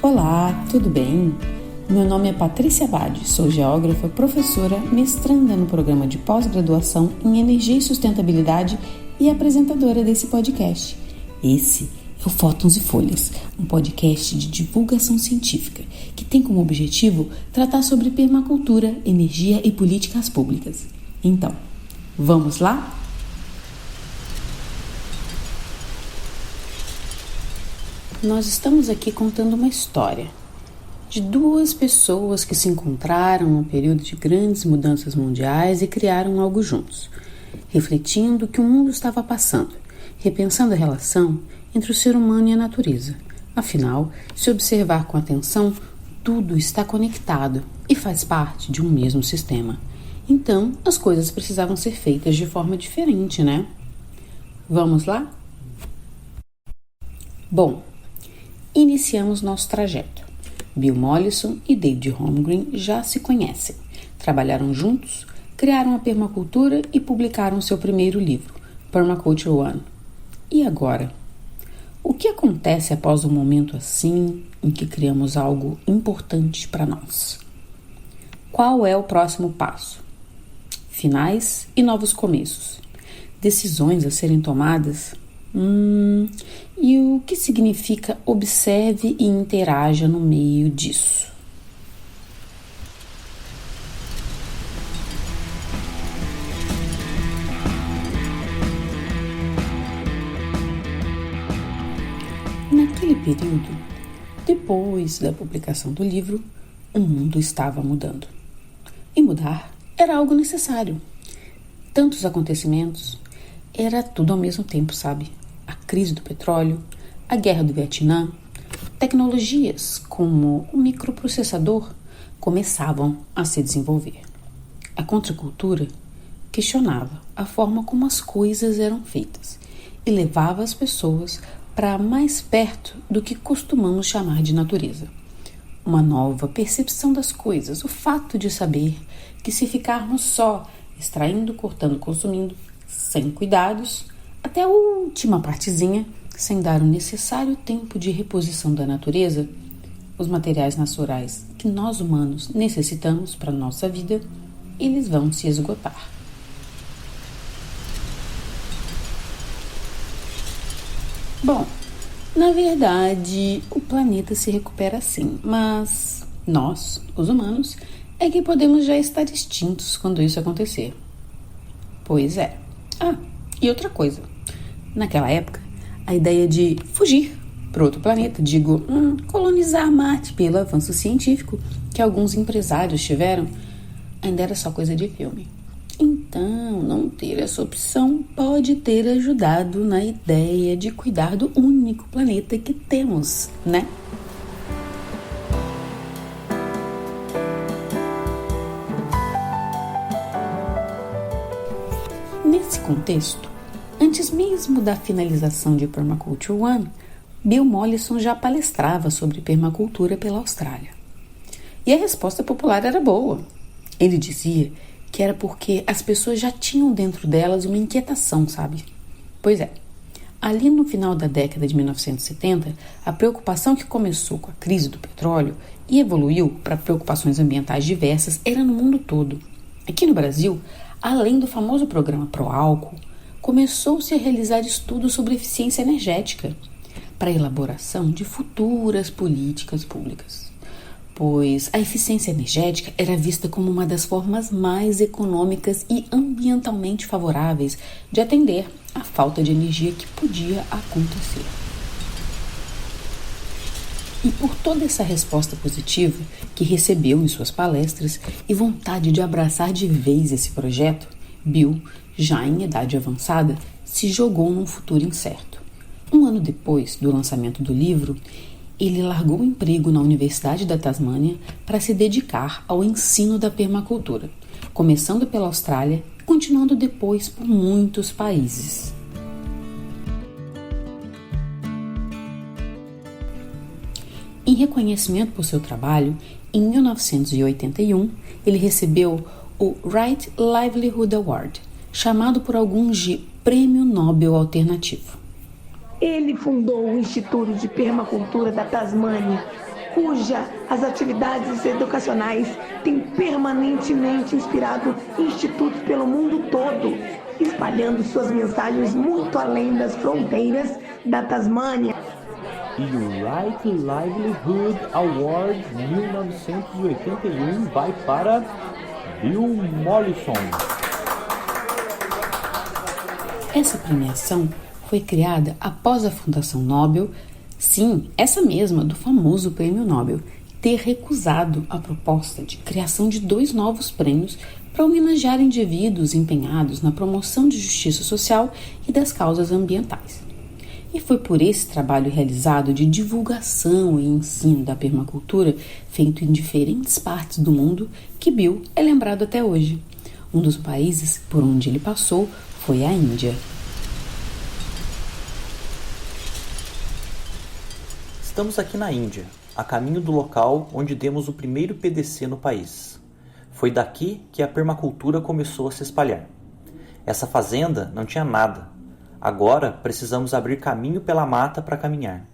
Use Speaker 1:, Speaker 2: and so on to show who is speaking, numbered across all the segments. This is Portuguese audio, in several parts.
Speaker 1: Olá, tudo bem? Meu nome é Patrícia Abade, sou geógrafa, professora, mestranda no programa de pós-graduação em Energia e Sustentabilidade e apresentadora desse podcast. Esse é o Fótons e Folhas, um podcast de divulgação científica que tem como objetivo tratar sobre permacultura, energia e políticas públicas. Então, vamos lá? Nós estamos aqui contando uma história de duas pessoas que se encontraram num período de grandes mudanças mundiais e criaram algo juntos, refletindo o que o mundo estava passando, repensando a relação entre o ser humano e a natureza. Afinal, se observar com atenção, tudo está conectado e faz parte de um mesmo sistema. Então, as coisas precisavam ser feitas de forma diferente, né? Vamos lá? Bom, iniciamos nosso trajeto. Bill Mollison e David Holmgren já se conhecem, trabalharam juntos, criaram a permacultura e publicaram seu primeiro livro, Permaculture One. E agora? O que acontece após um momento assim em que criamos algo importante para nós? Qual é o próximo passo? Finais e novos começos. Decisões a serem tomadas? E o que significa observe e interaja no meio disso? Naquele período, depois da publicação do livro, o mundo estava mudando. E mudar era algo necessário. Tantos acontecimentos, era tudo ao mesmo tempo, sabe? A crise do petróleo, a guerra do Vietnã, tecnologias como o microprocessador começavam a se desenvolver. A contracultura questionava a forma como as coisas eram feitas e levava as pessoas para mais perto do que costumamos chamar de natureza. Uma nova percepção das coisas, o fato de saber que se ficarmos só extraindo, cortando, consumindo, sem cuidados, até a última partezinha, sem dar o necessário tempo de reposição da natureza, os materiais naturais que nós humanos necessitamos para a nossa vida, eles vão se esgotar. Bom, na verdade, o planeta se recupera sim, mas nós, os humanos, é que podemos já estar extintos quando isso acontecer. Pois é. E outra coisa. Naquela época, a ideia de fugir para outro planeta, colonizar Marte pelo avanço científico que alguns empresários tiveram, ainda era só coisa de filme. Então, não ter essa opção pode ter ajudado na ideia de cuidar do único planeta que temos, né? Nesse contexto, antes mesmo da finalização de Permaculture One, Bill Mollison já palestrava sobre permacultura pela Austrália. E a resposta popular era boa. Ele dizia que era porque as pessoas já tinham dentro delas uma inquietação, sabe? Pois é, ali no final da década de 1970, a preocupação que começou com a crise do petróleo e evoluiu para preocupações ambientais diversas era no mundo todo. Aqui no Brasil, além do famoso programa Proálcool, começou-se a realizar estudos sobre eficiência energética para a elaboração de futuras políticas públicas, pois a eficiência energética era vista como uma das formas mais econômicas e ambientalmente favoráveis de atender à falta de energia que podia acontecer. E por toda essa resposta positiva que recebeu em suas palestras e vontade de abraçar de vez esse projeto, Bill, já em idade avançada, se jogou num futuro incerto. Um ano depois do lançamento do livro, ele largou o emprego na Universidade da Tasmânia para se dedicar ao ensino da permacultura, começando pela Austrália e continuando depois por muitos países. Em reconhecimento por seu trabalho, em 1981, ele recebeu o Right Livelihood Award, chamado por alguns de Prêmio Nobel Alternativo.
Speaker 2: Ele fundou o Instituto de Permacultura da Tasmânia, cuja as atividades educacionais têm permanentemente inspirado institutos pelo mundo todo, espalhando suas mensagens muito além das fronteiras da Tasmânia.
Speaker 3: E o Right Livelihood Award 1981 vai para Bill Mollison.
Speaker 1: Essa premiação foi criada após a Fundação Nobel, sim, essa mesma do famoso Prêmio Nobel, ter recusado a proposta de criação de 2 novos prêmios para homenagear indivíduos empenhados na promoção de justiça social e das causas ambientais. E foi por esse trabalho realizado de divulgação e ensino da permacultura, feito em diferentes partes do mundo, que Bill é lembrado até hoje. Um dos países por onde ele passou foi a Índia.
Speaker 4: Estamos aqui na Índia, a caminho do local onde demos o primeiro PDC no país. Foi daqui que a permacultura começou a se espalhar. Essa fazenda não tinha nada. Agora precisamos abrir caminho pela mata para caminhar.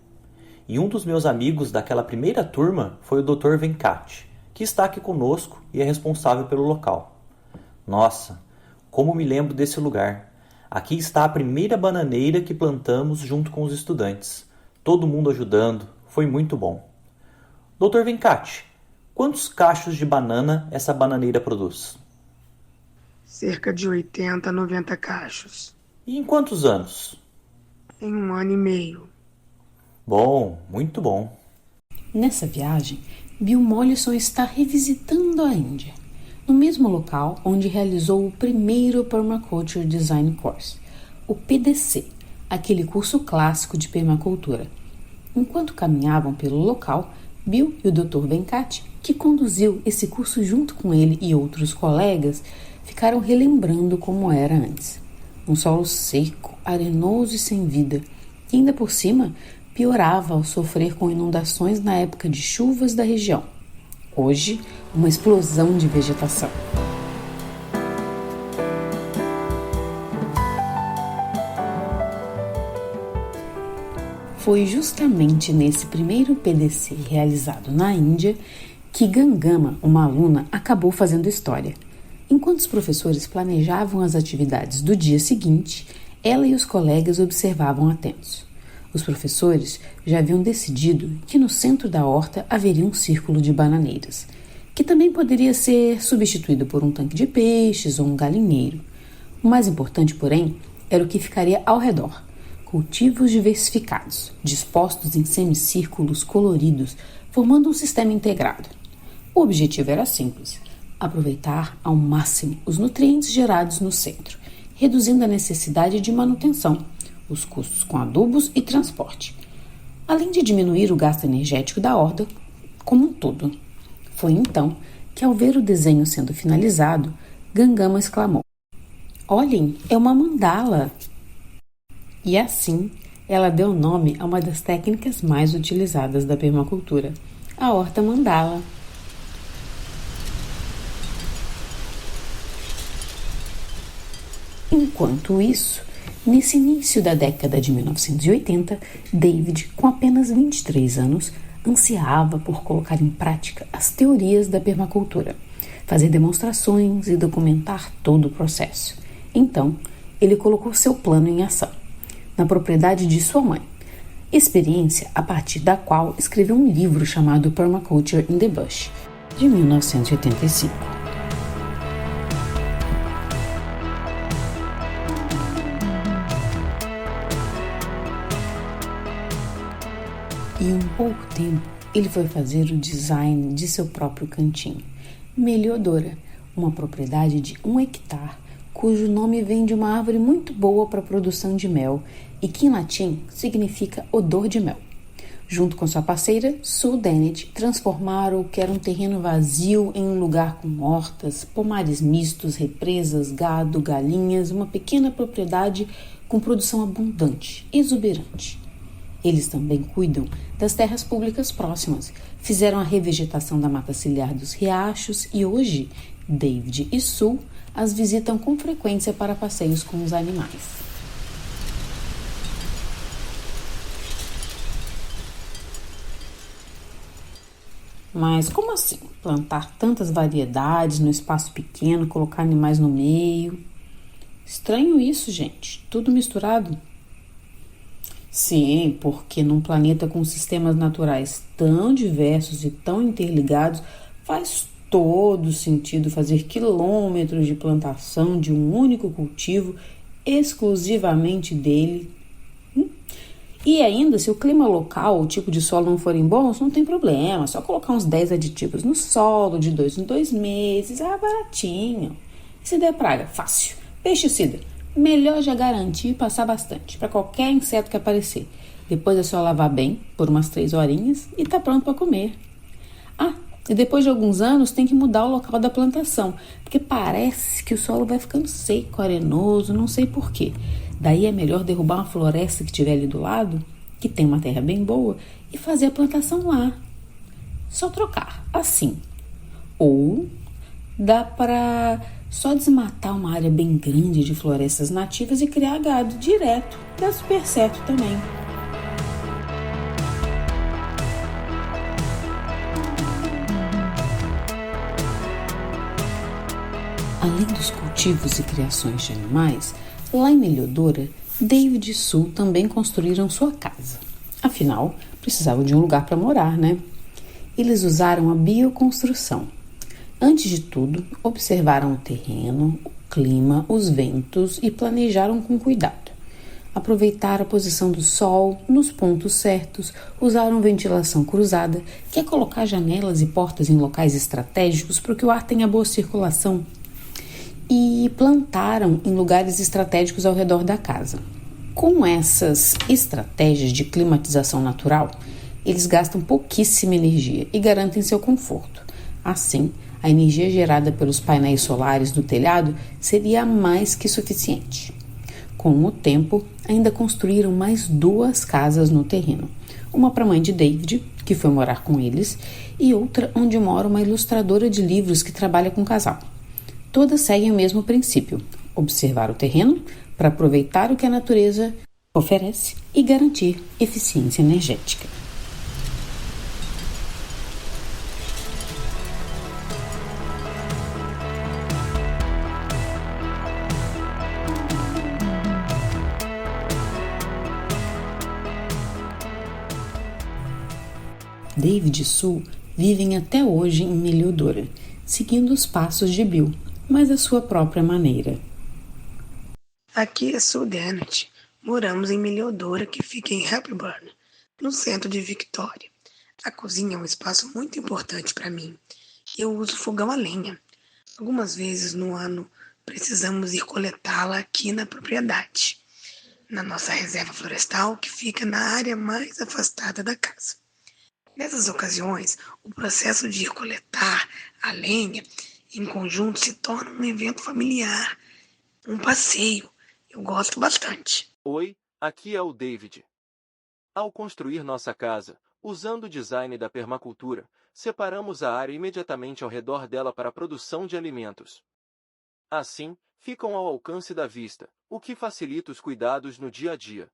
Speaker 4: E um dos meus amigos daquela primeira turma foi o Dr. Venkat, que está aqui conosco e é responsável pelo local. Nossa, como me lembro desse lugar. Aqui está a primeira bananeira que plantamos junto com os estudantes. Todo mundo ajudando, foi muito bom. Dr. Venkat, quantos cachos de banana essa bananeira produz?
Speaker 2: Cerca de 80 a 90 cachos.
Speaker 4: E em quantos anos?
Speaker 2: Em 1 ano e meio.
Speaker 4: Bom, muito bom.
Speaker 1: Nessa viagem, Bill Mollison está revisitando a Índia, no mesmo local onde realizou o primeiro Permaculture Design Course, o PDC, aquele curso clássico de permacultura. Enquanto caminhavam pelo local, Bill e o Dr. Venkat, que conduziu esse curso junto com ele e outros colegas, ficaram relembrando como era antes. Um solo seco, arenoso e sem vida, e ainda por cima piorava ao sofrer com inundações na época de chuvas da região. Hoje, uma explosão de vegetação. Foi justamente nesse primeiro PDC realizado na Índia que Gangama, uma aluna, acabou fazendo história. Enquanto os professores planejavam as atividades do dia seguinte, ela e os colegas observavam atentos. Os professores já haviam decidido que no centro da horta haveria um círculo de bananeiras, que também poderia ser substituído por um tanque de peixes ou um galinheiro. O mais importante, porém, era o que ficaria ao redor. Cultivos diversificados, dispostos em semicírculos coloridos, formando um sistema integrado. O objetivo era simples: aproveitar ao máximo os nutrientes gerados no centro, reduzindo a necessidade de manutenção, os custos com adubos e transporte, além de diminuir o gasto energético da horta como um todo. Foi então que, ao ver o desenho sendo finalizado, Gangama exclamou: "Olhem, é uma mandala!" E assim, ela deu nome a uma das técnicas mais utilizadas da permacultura, a horta mandala. Enquanto isso, nesse início da década de 1980, David, com apenas 23 anos, ansiava por colocar em prática as teorias da permacultura, fazer demonstrações e documentar todo o processo. Então, ele colocou seu plano em ação na propriedade de sua mãe, experiência a partir da qual escreveu um livro chamado Permaculture in the Bush, de 1985. E em pouco tempo, ele foi fazer o design de seu próprio cantinho, Meliodora, uma propriedade de 1 hectare, cujo nome vem de uma árvore muito boa para a produção de mel e que em latim significa odor de mel. Junto com sua parceira, Sue Dennett, transformaram o que era um terreno vazio em um lugar com hortas, pomares mistos, represas, gado, galinhas, uma pequena propriedade com produção abundante, exuberante. Eles também cuidam das terras públicas próximas, fizeram a revegetação da mata ciliar dos riachos e hoje, David e Sue as visitam com frequência para passeios com os animais. Mas como assim? Plantar tantas variedades no espaço pequeno, colocar animais no meio? Estranho isso, gente. Tudo misturado. Sim, porque num planeta com sistemas naturais tão diversos e tão interligados, faz todo sentido fazer quilômetros de plantação de um único cultivo, exclusivamente dele. E ainda, se o clima local ou o tipo de solo não forem bons, não tem problema. É só colocar uns 10 aditivos no solo, de 2 em 2 meses. Baratinho. E se der praga? Fácil. Pesticida. Melhor já garantir e passar bastante para qualquer inseto que aparecer. Depois é só lavar bem, por umas 3 horinhas e tá pronto para comer. E depois de alguns anos tem que mudar o local da plantação, porque parece que o solo vai ficando seco, arenoso, não sei porquê. Daí é melhor derrubar uma floresta que tiver ali do lado, que tem uma terra bem boa, e fazer a plantação lá. Só trocar, assim. Ou dá para só desmatar uma área bem grande de florestas nativas e criar gado direto. Dá super certo também. Além dos cultivos e criações de animais, lá em Meliodora, David e Sue também construíram sua casa. Afinal, precisavam de um lugar para morar, né? Eles usaram a bioconstrução. Antes de tudo, observaram o terreno, o clima, os ventos e planejaram com cuidado. Aproveitaram a posição do sol nos pontos certos, usaram ventilação cruzada, que é colocar janelas e portas em locais estratégicos para que o ar tenha boa circulação, e plantaram em lugares estratégicos ao redor da casa. Com essas estratégias de climatização natural, eles gastam pouquíssima energia e garantem seu conforto. Assim, a energia gerada pelos painéis solares do telhado seria mais que suficiente. Com o tempo, ainda construíram mais 2 casas no terreno. Uma para a mãe de David, que foi morar com eles, e outra onde mora uma ilustradora de livros que trabalha com o casal. Todas seguem o mesmo princípio: observar o terreno para aproveitar o que a natureza oferece e garantir eficiência energética. David e Sue vivem até hoje em Meliodora, seguindo os passos de Bill, mas à sua própria maneira.
Speaker 2: Aqui é Sue Dennett. Moramos em Meliodora, que fica em Hepburn, no centro de Victoria. A cozinha é um espaço muito importante para mim. Eu uso fogão a lenha. Algumas vezes no ano precisamos ir coletá-la aqui na propriedade, na nossa reserva florestal, que fica na área mais afastada da casa. Nessas ocasiões, o processo de ir coletar a lenha em conjunto se torna um evento familiar, um passeio. Eu gosto bastante.
Speaker 5: Oi, aqui é o David. Ao construir nossa casa, usando o design da permacultura, separamos a área imediatamente ao redor dela para a produção de alimentos. Assim, ficam ao alcance da vista, o que facilita os cuidados no dia a dia.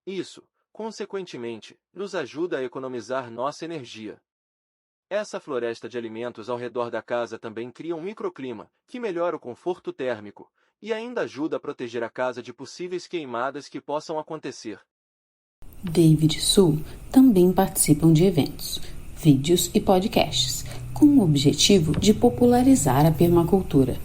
Speaker 5: Isso, consequentemente, nos ajuda a economizar nossa energia. Essa floresta de alimentos ao redor da casa também cria um microclima, que melhora o conforto térmico, e ainda ajuda a proteger a casa de possíveis queimadas que possam acontecer.
Speaker 1: David e Sue também participam de eventos, vídeos e podcasts, com o objetivo de popularizar a permacultura.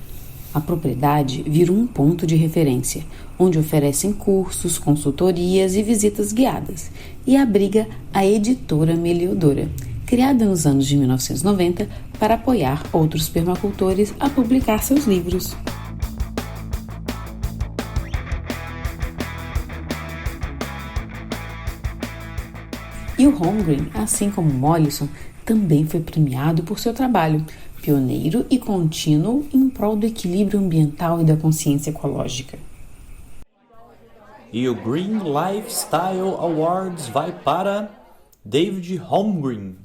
Speaker 1: A propriedade vira um ponto de referência, onde oferecem cursos, consultorias e visitas guiadas, e abriga a editora Meliodora, criada nos anos de 1990 para apoiar outros permacultores a publicar seus livros. E o Holmgren, assim como Mollison, também foi premiado por seu trabalho, pioneiro e contínuo em prol do equilíbrio ambiental e da consciência ecológica.
Speaker 4: E o Green Lifestyle Awards vai para David Holmgren.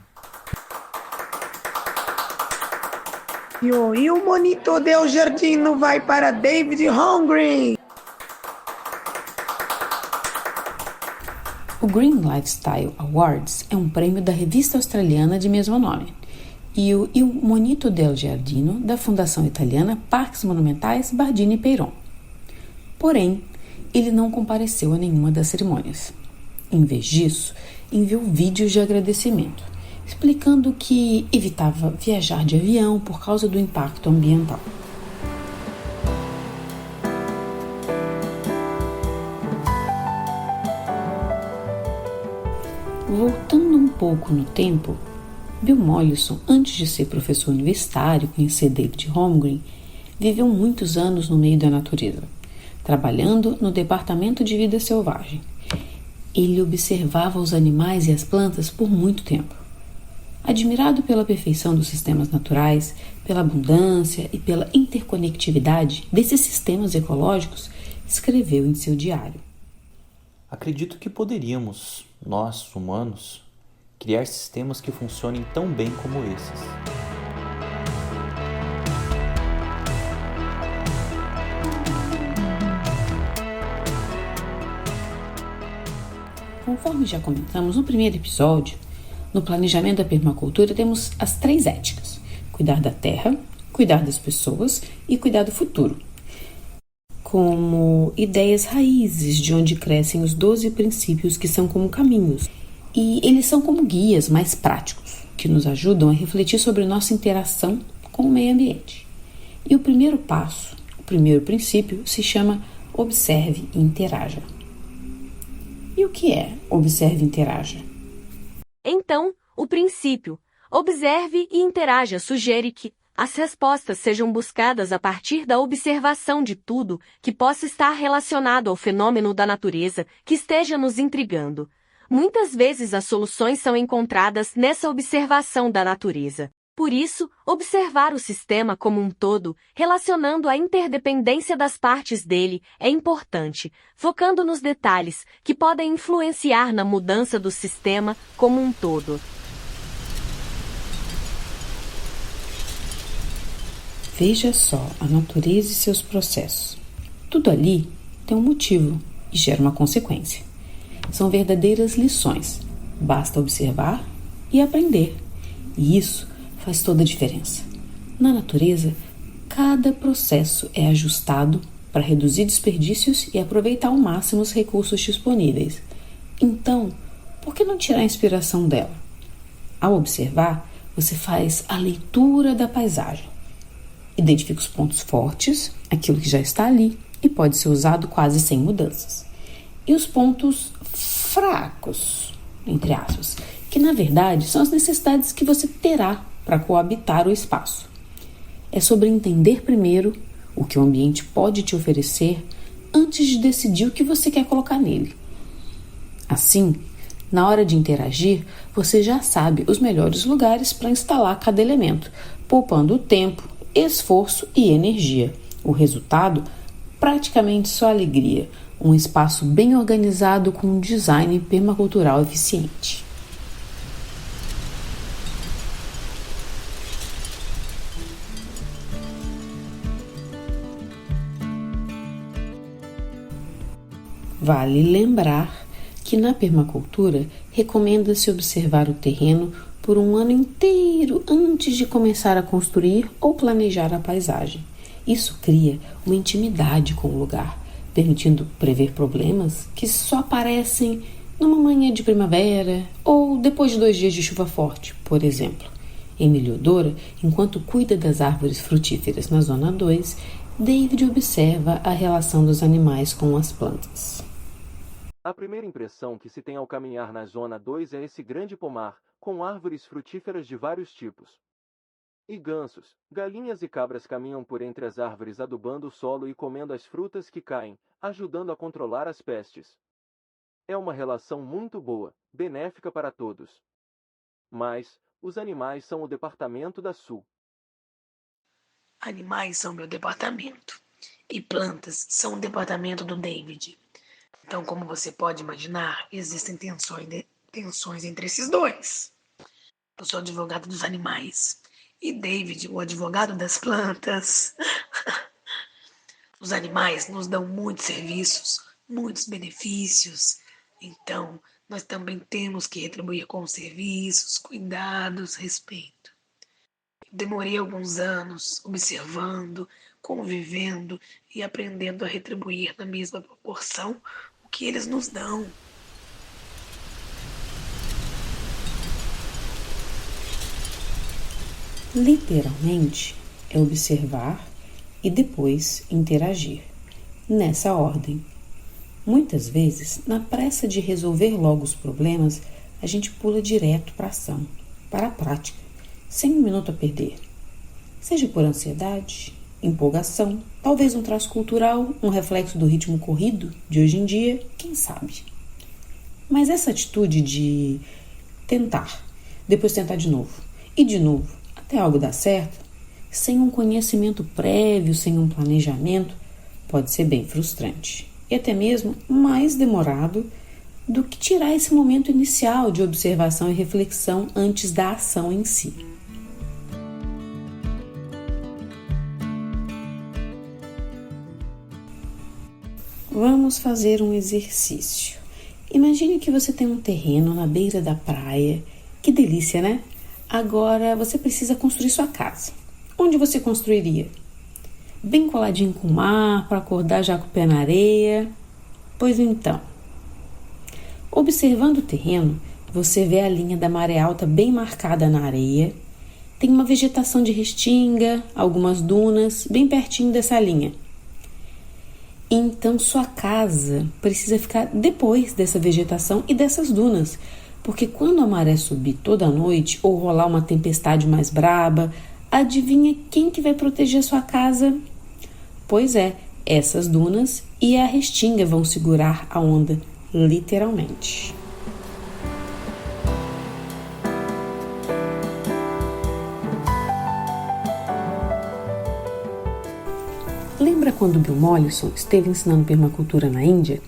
Speaker 2: E o Monitor Del Jardino vai para David Holmgren.
Speaker 1: O Green Lifestyle Awards é um prêmio da revista australiana de mesmo nome. e o Il Monito del Giardino, da Fundação Italiana Parques Monumentais Bardini Peyron. Porém, ele não compareceu a nenhuma das cerimônias. Em vez disso, enviou vídeos de agradecimento, explicando que evitava viajar de avião por causa do impacto ambiental. Voltando um pouco no tempo, Bill Mollison, antes de ser professor universitário e conhecer David Holmgren, viveu muitos anos no meio da natureza, trabalhando no Departamento de Vida Selvagem. Ele observava os animais e as plantas por muito tempo. Admirado pela perfeição dos sistemas naturais, pela abundância e pela interconectividade desses sistemas ecológicos, escreveu em seu diário:
Speaker 4: Acredito que poderíamos, nós, humanos, criar sistemas que funcionem tão bem como esses.
Speaker 1: Conforme já comentamos no primeiro episódio, no planejamento da permacultura temos as 3 éticas: cuidar da terra, cuidar das pessoas e cuidar do futuro, como ideias raízes de onde crescem os 12 princípios que são como caminhos. E eles são como guias mais práticos, que nos ajudam a refletir sobre nossa interação com o meio ambiente. E o primeiro passo, o primeiro princípio, se chama Observe e Interaja. E o que é Observe e Interaja?
Speaker 6: Então, o princípio Observe e Interaja sugere que as respostas sejam buscadas a partir da observação de tudo que possa estar relacionado ao fenômeno da natureza que esteja nos intrigando. Muitas vezes as soluções são encontradas nessa observação da natureza. Por isso, observar o sistema como um todo, relacionando a interdependência das partes dele, é importante, focando nos detalhes que podem influenciar na mudança do sistema como um todo.
Speaker 1: Veja só a natureza e seus processos. Tudo ali tem um motivo e gera uma consequência. São verdadeiras lições. Basta observar e aprender. E isso faz toda a diferença. Na natureza, cada processo é ajustado para reduzir desperdícios e aproveitar ao máximo os recursos disponíveis. Então, por que não tirar a inspiração dela? Ao observar, você faz a leitura da paisagem. Identifica os pontos fortes, aquilo que já está ali e pode ser usado quase sem mudanças. E os pontos fracos, entre aspas, que na verdade são as necessidades que você terá para coabitar o espaço. É sobre entender primeiro o que o ambiente pode te oferecer antes de decidir o que você quer colocar nele. Assim, na hora de interagir, você já sabe os melhores lugares para instalar cada elemento, poupando tempo, esforço e energia. O resultado, praticamente só alegria, um espaço bem organizado com um design permacultural eficiente. Vale lembrar que na permacultura recomenda-se observar o terreno por um ano inteiro antes de começar a construir ou planejar a paisagem. Isso cria uma intimidade com o lugar, permitindo prever problemas que só aparecem numa manhã de primavera ou depois de 2 dias de chuva forte, por exemplo. Em Meliodora, enquanto cuida das árvores frutíferas na Zona 2, David observa a relação dos animais com as plantas.
Speaker 5: A primeira impressão que se tem ao caminhar na Zona 2 é esse grande pomar, com árvores frutíferas de vários tipos. E gansos, galinhas e cabras caminham por entre as árvores adubando o solo e comendo as frutas que caem, ajudando a controlar as pestes. É uma relação muito boa, benéfica para todos. Mas, os animais são o departamento da Sul.
Speaker 2: Animais são meu departamento e plantas são o departamento do David. Então, como você pode imaginar, existem tensões entre esses dois. Eu sou advogado dos animais e David, o advogado das plantas. Os animais nos dão muitos serviços, muitos benefícios. Então, nós também temos que retribuir com serviços, cuidados, respeito. Demorei alguns anos observando, convivendo e aprendendo a retribuir na mesma proporção o que eles nos dão.
Speaker 1: Literalmente, é observar e depois interagir, nessa ordem. Muitas vezes, na pressa de resolver logo os problemas, a gente pula direto para a ação, para a prática, sem um minuto a perder. Seja por ansiedade, empolgação, talvez um traço cultural, um reflexo do ritmo corrido de hoje em dia, quem sabe. Mas essa atitude de tentar, depois tentar de novo, e de novo, até algo dar certo, sem um conhecimento prévio, sem um planejamento, pode ser bem frustrante. E até mesmo mais demorado do que tirar esse momento inicial de observação e reflexão antes da ação em si. Vamos fazer um exercício. Imagine que você tem um terreno na beira da praia. Que delícia, né? Agora você precisa construir sua casa. Onde você construiria? Bem coladinho com o mar, para acordar já com o pé na areia? Pois então, observando o terreno, você vê a linha da maré alta bem marcada na areia. Tem uma vegetação de restinga, algumas dunas, bem pertinho dessa linha. Então, sua casa precisa ficar depois dessa vegetação e dessas dunas, porque quando a maré subir toda noite ou rolar uma tempestade mais braba, adivinha quem que vai proteger sua casa? Pois é, essas dunas e a restinga vão segurar a onda, literalmente. Lembra quando Bill Mollison esteve ensinando permacultura na Índia?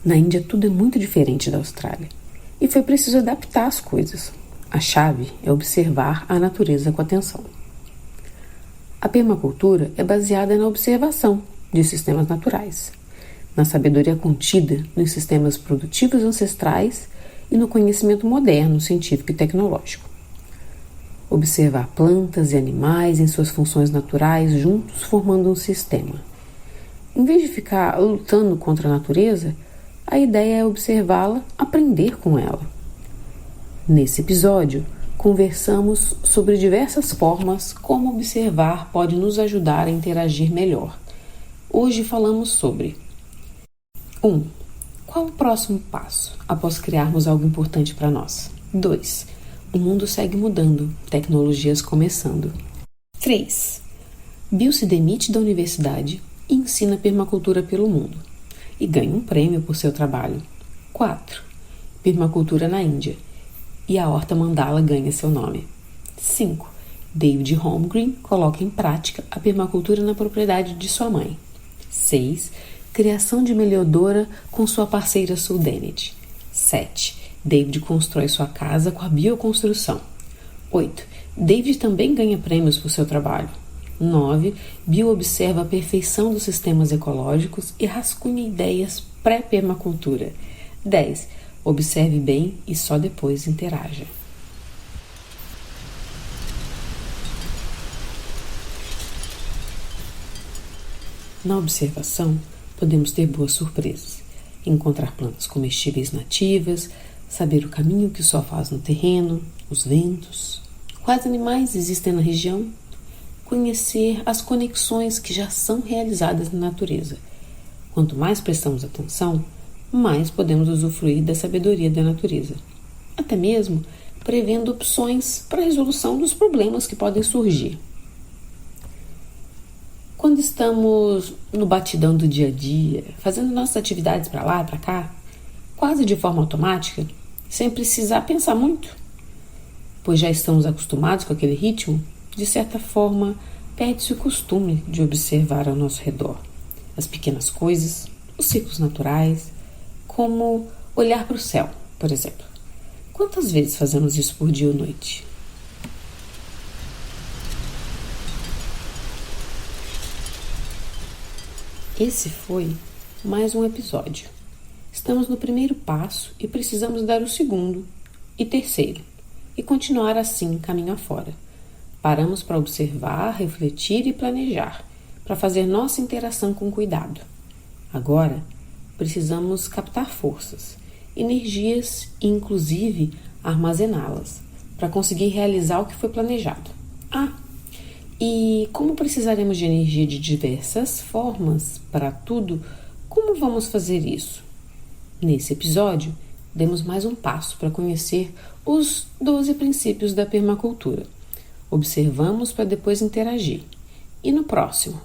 Speaker 1: Na Índia tudo é muito diferente da Austrália e foi preciso adaptar as coisas. A chave é observar a natureza com atenção. A permacultura é baseada na observação de sistemas naturais, na sabedoria contida nos sistemas produtivos ancestrais e no conhecimento moderno, científico e tecnológico. Observar plantas e animais em suas funções naturais juntos formando um sistema. Em vez de ficar lutando contra a natureza, a ideia é observá-la, aprender com ela. Nesse episódio, conversamos sobre diversas formas como observar pode nos ajudar a interagir melhor. Hoje falamos sobre 1. Qual o próximo passo após criarmos algo importante para nós? 2. O mundo segue mudando, tecnologias começando. 3. Bill se demite da universidade e ensina permacultura pelo mundo e ganha um prêmio por seu trabalho. 4. Permacultura na Índia e a horta mandala ganha seu nome. 5. David Holmgren coloca em prática a permacultura na propriedade de sua mãe. 6. Criação de melhoradora com sua parceira Sue Dennett. 7. David constrói sua casa com a bioconstrução. 8. David também ganha prêmios por seu trabalho. 9. Bill observa a perfeição dos sistemas ecológicos e rascunha ideias pré-permacultura. 10. Observe bem e só depois interaja. Na observação, podemos ter boas surpresas. Encontrar plantas comestíveis nativas, saber o caminho que o sol faz no terreno, os ventos, quais animais existem na região, conhecer as conexões que já são realizadas na natureza. Quanto mais prestamos atenção, mais podemos usufruir da sabedoria da natureza, até mesmo prevendo opções para a resolução dos problemas que podem surgir. Quando estamos no batidão do dia a dia, fazendo nossas atividades para lá e para cá, quase de forma automática, sem precisar pensar muito, pois já estamos acostumados com aquele ritmo, de certa forma, perde-se o costume de observar ao nosso redor as pequenas coisas, os ciclos naturais, como olhar para o céu, por exemplo. Quantas vezes fazemos isso por dia ou noite? Esse foi mais um episódio. Estamos no primeiro passo e precisamos dar o segundo e terceiro, e continuar assim caminho afora, Paramos para observar, refletir e planejar, para fazer nossa interação com cuidado. Agora, precisamos captar forças, energias e, inclusive, armazená-las, para conseguir realizar o que foi planejado. E como precisaremos de energia de diversas formas para tudo, como vamos fazer isso? Nesse episódio, demos mais um passo para conhecer os 12 princípios da permacultura. Observamos para depois interagir. E no próximo?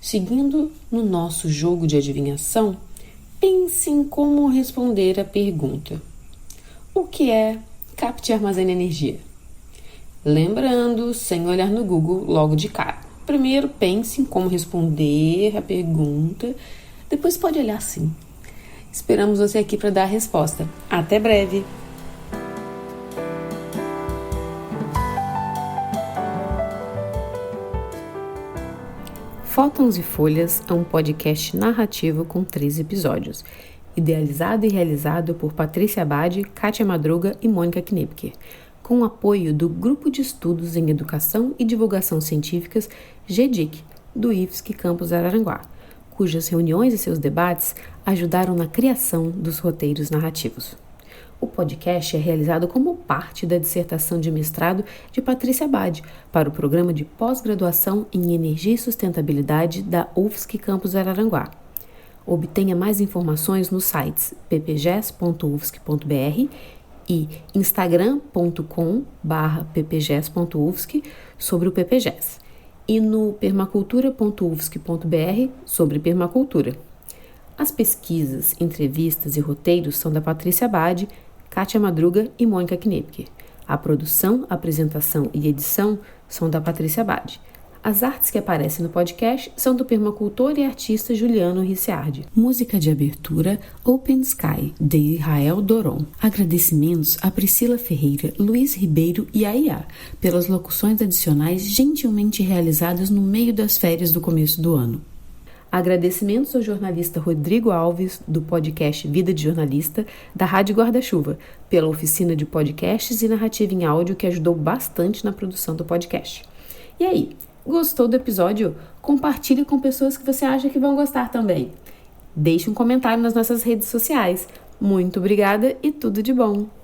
Speaker 1: Seguindo no nosso jogo de adivinhação, pense em como responder a pergunta: o que é capte e armazene energia? Lembrando, sem olhar no Google logo de cara. Primeiro pense em como responder a pergunta, depois pode olhar sim. Esperamos você aqui para dar a resposta. Até breve! Fótons e Folhas é um podcast narrativo com 3 episódios, idealizado e realizado por Patrícia Abad, Kátia Madruga e Mônica Knipker, com o apoio do Grupo de Estudos em Educação e Divulgação Científicas GEDIC, do IFSC Campus Araranguá, cujas reuniões e seus debates ajudaram na criação dos roteiros narrativos. O podcast é realizado como parte da dissertação de mestrado de Patrícia Abad para o Programa de Pós-Graduação em Energia e Sustentabilidade da UFSC Campus Araranguá. Obtenha mais informações nos sites ppges.ufsc.br e instagram.com/ppges.ufsc sobre o PPGES e no permacultura.ufsc.br sobre permacultura. As pesquisas, entrevistas e roteiros são da Patrícia Abad, Kátia Madruga e Mônica Knipker. A produção, apresentação e edição são da Patrícia Abad. As artes que aparecem no podcast são do permacultor e artista Juliano Ricciardi. Música de abertura Open Sky, de Israel Doron. Agradecimentos a Priscila Ferreira, Luiz Ribeiro e a IA pelas locuções adicionais gentilmente realizadas no meio das férias do começo do ano. Agradecimentos ao jornalista Rodrigo Alves, do podcast Vida de Jornalista, da Rádio Guarda-Chuva, pela oficina de podcasts e narrativa em áudio que ajudou bastante na produção do podcast. E aí, gostou do episódio? Compartilhe com pessoas que você acha que vão gostar também. Deixe um comentário nas nossas redes sociais. Muito obrigada e tudo de bom!